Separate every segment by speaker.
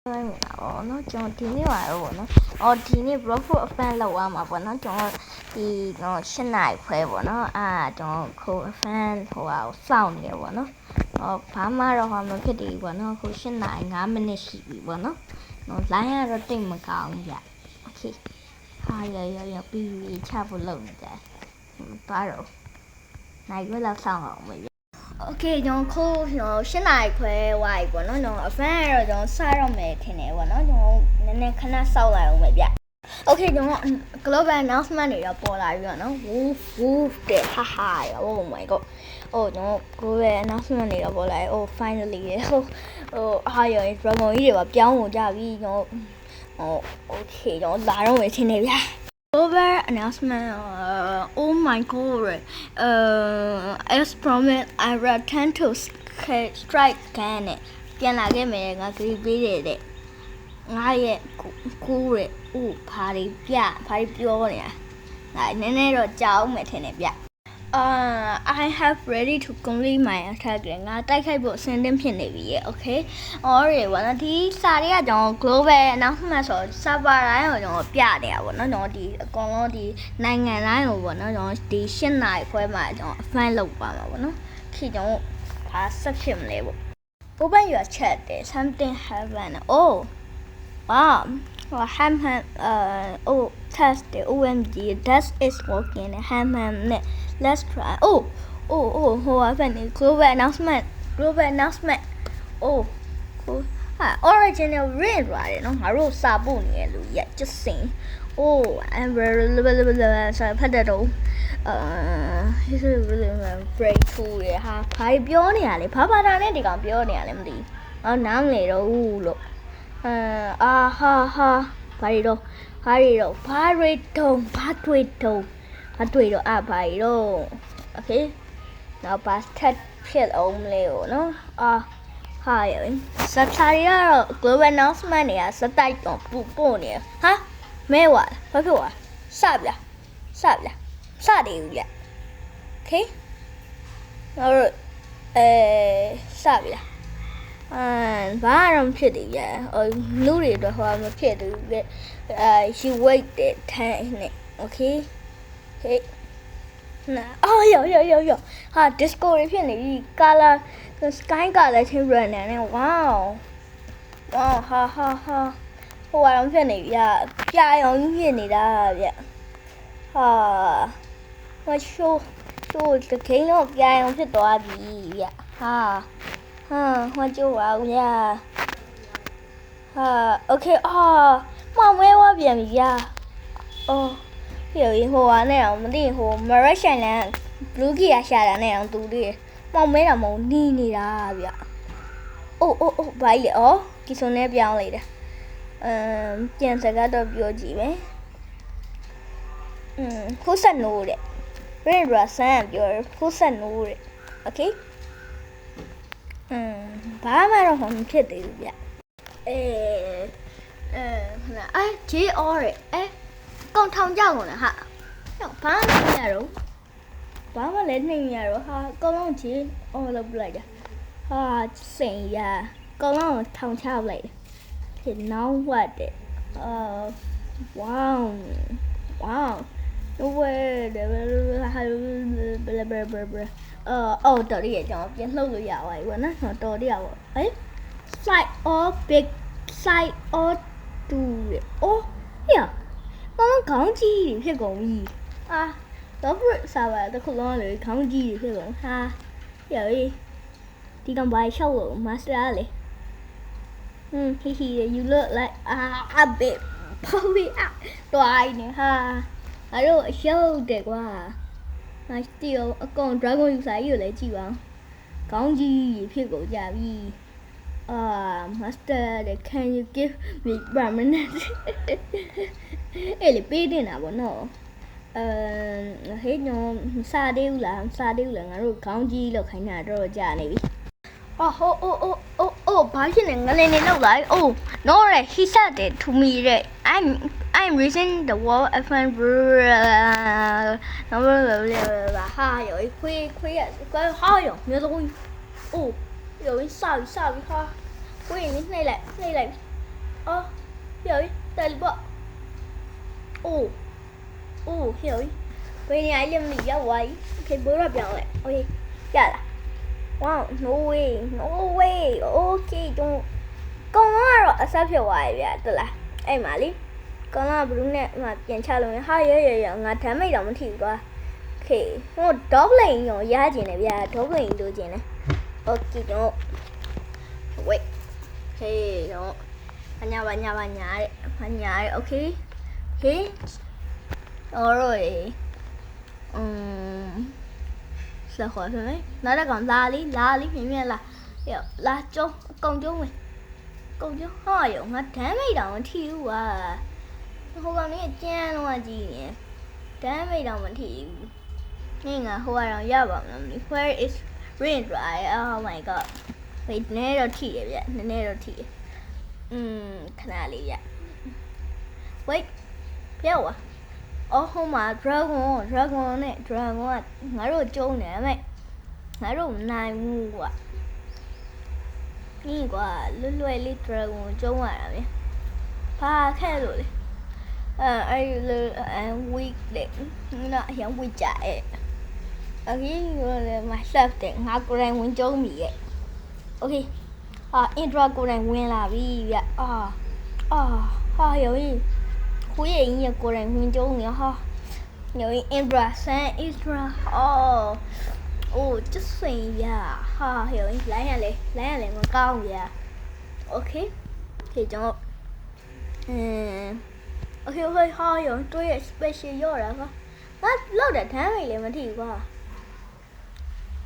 Speaker 1: နော်ကျွန်တော်ဒီနေ့ပါတော့ဗောနော်ဒီနေ့ Bravo fan လောက်ရမှာဗောနော်ကျွန်တော်ဒီ8နိုင်ခွဲဗောနော်ကျွန်တော်ခု fan ဟိုစောင့်နေတယ်ဗောနော်ဘာမှတော့မဖြစ်သေးဘူးဗောနော်ခု8နိုင်5မိနစ်ရှိပြီဗောနော်လိုင်းကတော့တိတ်မကောင်းဘူးဗျโอเคဟာရပြီးချဖို့လုပ်နေတယ်သွားတော့နိုင်ခွဲလောက်စောင့်အောင်မယ်โอเคကျွန်တော်ခု8နိုင်ခွဲဝိုင်းပေါ့နော်ကျွန်တော် fan တော့ကျွန်တော်စတော့မယ်ထင်တယ်ပေါ့နော်ကျွန်တော်နည်းနည်းခဏစောက်လိုက်အောင်ပဲဗျโอเคကျွန်တော် global announcement တွေတော့ပေါ်လာပြီပေါ့နော် woof တဲ့ဟာဟာရော oh my god ကျွန်တော် global announcement တွေတော့ပေါ်လာပြီfinally ဟာရော drama ကြီးတွေပါပြောင်းဝင်ကြပြီကျွန်တော်โอเคကျွန်တော်လာတော့မယ်ထင်တယ်ဗျ Global announcement. Oh my god. As promised, I return to strike again. ပြန်လာခဲ့မယ်ငါကြည့်ပေးတယ်ငါရဲ့ကူးရဲ့ဘာတွေပြောနေတာငါနည်းနည်းတော့ကြောက်မယ်ထင်တယ်ဗျI have ready to complete my attack ငါတိုက်ခိုက်ဖို့အဆင်သင့်ဖြစ်နေပြီရဲ့ okay အော်ဘာလဲဒီစာတွေကကျွန်တော် global announcement ဆို server တိုင်းကိုကျွန်တော်ပြနေတာပေါ့နော်ကျွန်တော်ဒီအကောင်လုံးဒီနိုင်ငံတိုင်းကိုပေါ့နော်ကျွန်တော်ဒီ8နိုင်ခွဲမှာကျွန်တော် fan လုပ်ပါမှာပေါ့နော်ခေကျွန်တော်ဘာဆက်ဖြစ်မလဲပေါ့ open your chat there something happened wow test the OMG that is working let's try global announcement cool original red right နော်ငါတို့စာပို့နေရလို့ just saying I'm very sorry ဖတ်တဲ့တော့ this is really breakthrough ရဟာဘာပြောနေရလဲဘာသာနဲ့ဒီကောင်ပြောနေရလဲမသိဘူးနားမလဲတော့လို့ဟာဘာတွေတော့ဘာတွေတော့ဘာတွေတော့ဘာတွေတော့ okay now pass test ဖြစ်အောင်မလဲနော်ဟာရစက်တာရတော့ global announcement တွေကစတိုက်တော့ပို့နေဟာမဲဝါဘာဖြစ်ဝါစပြစတယ်ဦးဗျ okay နောက်တော့စပြဘာတော့ဖြစ်တယ်ဗျလူတွေတော့ဟောမဖြစ်သေးဘူးဗျshe wait the time okay ယောဟာ disco တွေဖြစ်နေပြီ color sky color ချင်း run နေ wow ဟာဟိုကတော့ဖြစ်နေပြီပြာရောင်ဖြစ်နေတာဗျဟာမချိုးတကိန်းတော့ပြာရောင်ဖြစ်သွားပြီဗျဟိုကြိုးပါဦးဗျokay မောင်မဲဝပြန်ပြီဗျဟိုနဲ့အောင်မသိဟို Malaysian land blue key ရှာတာနဲ့အောင်တူသေးတယ်မောင်မဲတာမဟုတ်နီးနေတာဗျဘာကြီးလဲဒီစုံနဲ့ပြောင်းလိုက်တာပြန်စကားတော့ပြောကြည့်မယ်ခုဆက်နိုးတဲ့ Red Rasan ပြောခုဆက်နိုးတဲ့ okay ဘာမှတော့မဖြစ်သေးဘူးဗျJR ကောင်ထောင်ကြကုန်လားဟာဘာမှမရတော့ဘာမှလည်းနေရတော့ဟာကောင်လုံးကြီးလောက်ပလိုက်တာဟာစိန်ရကောင်လုံးထောင်ချလိုက်တယ် now what wow no way တော်ရည်ကျွန်တော်ပြန်လှုပ်လို့ရပါပြီဗောနော်တော်ရည်ပါside or big side or two ခေါင်းကြီးဖြစ်ကုန်ပြီတော့စားပါတခုလုံးလေခေါင်းကြီးဖြစ်ကုန်ဟာဒီကောင်ဘာရှောက်လို့ master လေyou look like a bit probably တွိုင်းနေဟာအဲ့တော့အရှုပ်တယ်ကွာငါတီးအကောင် dragon user ကြီးကိုလည်းကြည့်ပါခေါင်းကြီးဖြစ်ကုန်ကြပြီmaster can you give me permanent လေပေးတင်တာဗောနော်ဟေးညောစားသေးဘူးလားငါတို့ခေါင်းကြီးလောက်ခိုင်းတာတော့ကြာနေပြီဘာဖြစ်နေငလင်းနေလောက်လိုက်no he said it to me that I'm reaching the wall FN ဟာရောခွေးဟာရောမျိုးလုံး有人下雨哈，我给你内来哦，有一带里不？哦，哦，有一，为你爱用力要歪，OK，不要表嘞，OK，呀啦。Wow, no way, no way. Okay, don't. ကောင်ကတော့အဆက်ဖြစ်သွားပြီဗျတလားအဲ့မှာလေကောင်ကဘလူးနဲ့ဟိုပြန်ချလို့ဟာရငါဓမ်းမိတ်တော့မထီဘူးကွာ Okay ဟို dog lane ရောရကျင်တယ်ဗျ dog lane လိုချင်တယ် Okay တော့ wait Hey တော့ညာတဲ့ Okay Hey တော့ရေဆက်ခေါ်စမ်းနောက်တစ်ကောင်လာလီမြင်လာကျုံအကုန်ကျုံဝင်ကုန်ကျဟာရောငါဓမ်းမိတ်တောင်မထီဘူးကွာဟိုကောင်လေးကျန်းတော့ကြည့်နေဓမ်းမိတ်တောင်မထီဘူးနေငါဟိုကတော့ရပါမလား Where is rain dry Oh my god wait နည်းတော့ထီတယ်ဗျနည်းတော့ထီတယ်ခဏလေးဗျ wait ပြောပါအော်ဟိုမှာ dragon နဲ့ dragon ကငါတို့ကျုံနေမယ်ငါတို့မနိုင်ဘူးကွာนี่กว่าလွယ်လေး dragon ကျုံးရတာဗျဘာခဲ့လို့လဲအဲ့ weak တဲ့နော်အရင် weak ကြအဲ့အခုလည်း myself တဲ့ငါကိုယ်တိုင်ဝင်ကျုံးပြီရဲ့ okay intro ကိုယ်တိုင်ဝင်လာပြီဗျဟာရောခွေးရင်ကိုယ်တိုင်ဝင်ကျုံးနေဟာရော intro ဆန် intro 这水呀，哈，有来呀嘞，我搞呀，OK，这种，OK，好用，对，special 要了哈，那老的摊位里面提过，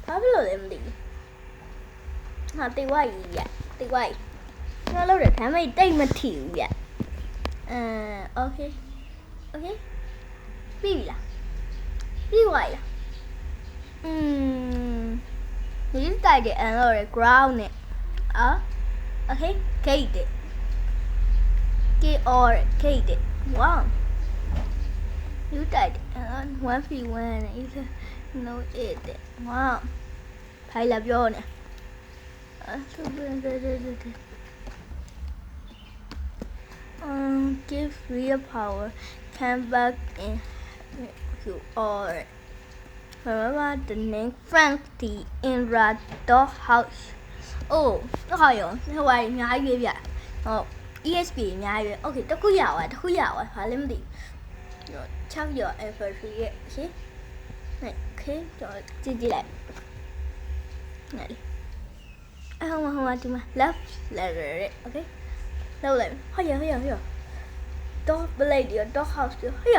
Speaker 1: 他不老的没提，对外呀，那老的摊位对没提呀，OK，闭了，闭外了。你是带的 another ground 呢？Okay, Kate. Wow. You died and 1v1 is no it. Wow. 拍了表呢。Give real power. Come back in you are. Remember the name Frankie in the doghouse. Oh, 好用，ဟိုဟာအများကြီးပဲဗျ။ ESP အများကြီးပဲ။ Okay တစ်ခုရပါဘာလဲမသိဘူး။6ရ anniversary ရဲ့ရှင်း။ Okay ကျွန်တော်ကြည့်လိုက်။ဟဲ့။ဟိုမှာဒီမှာ left letter ရဲ့ Okay လောက်လိုက်။ဟေ့။ dog blade ရ dog house ရဟေ့။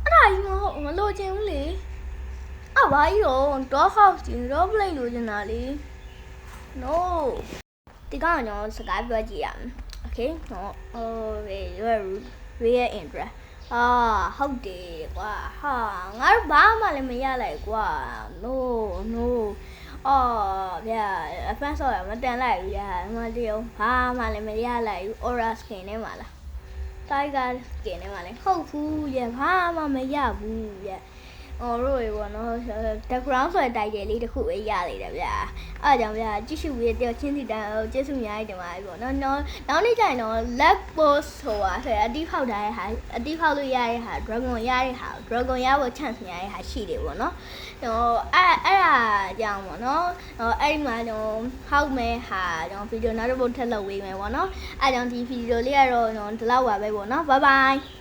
Speaker 1: အဲ့ဒါကြီးမလို့ချင်ဘူးလေ။ဘာကြီးတော့ dog house ကြီး dog blade လို့ချင်တာလေ No ဒီကောင်ကျွန်တော်စကားပြောကြည့်ရမယ် Okay တော့real interest ဟုတ်တယ်ကွာဟာငါတို့ဘာမှလည်းမရလိုက်ကွာ No ဗျာအဖန်ဆော့ရမတန်လိုက်ဘူးဗျာမတည်အောင်ဘာမှလည်းမရလိုက်ဘူး aura skin နဲ့မှာလား tiger skin နဲ့မှာလည်းဟုတ်ဘူးဗျာဘာမှမရဘူးဗျာတို့ရေပေါ့နော် background ဆိုတဲ့တိုက်တယ်လေးတစ်ခုပဲရလိုက်တယ်ဗျာအဲ့ဒါကြောင့်ဗျာကြည့်ရှုပြီးတော့ချင်းစီတန်းကျေးဇူးများတင်ပါတယ်ပေါ့နော်နောက်နေ့ကျရင်တော့ leg post ဆိုတာဆိုရအတီးဖောက်ထားတဲ့ဟာအတီးဖောက်လို့ရတဲ့ဟာ dragon ရတဲ့ဟာ dragon ရဖို့ chance များတဲ့ဟာရှိတယ်ပေါ့နော်အဲ့ဒါကြောင့်ပေါ့နော်အဲ့ဒီမှာကျွန်တော်ဟောက်မဲ့ဟာကျွန်တော်ဗီဒီယိုနောက်တစ်ပုတ်ထပ်လုပ်ပေးမယ်ပေါ့နော်အဲ့ကြောင့်ဒီဗီဒီယိုလေးကတော့ကျွန်တော်ဒီလောက်ပါပဲပေါ့နော် bye bye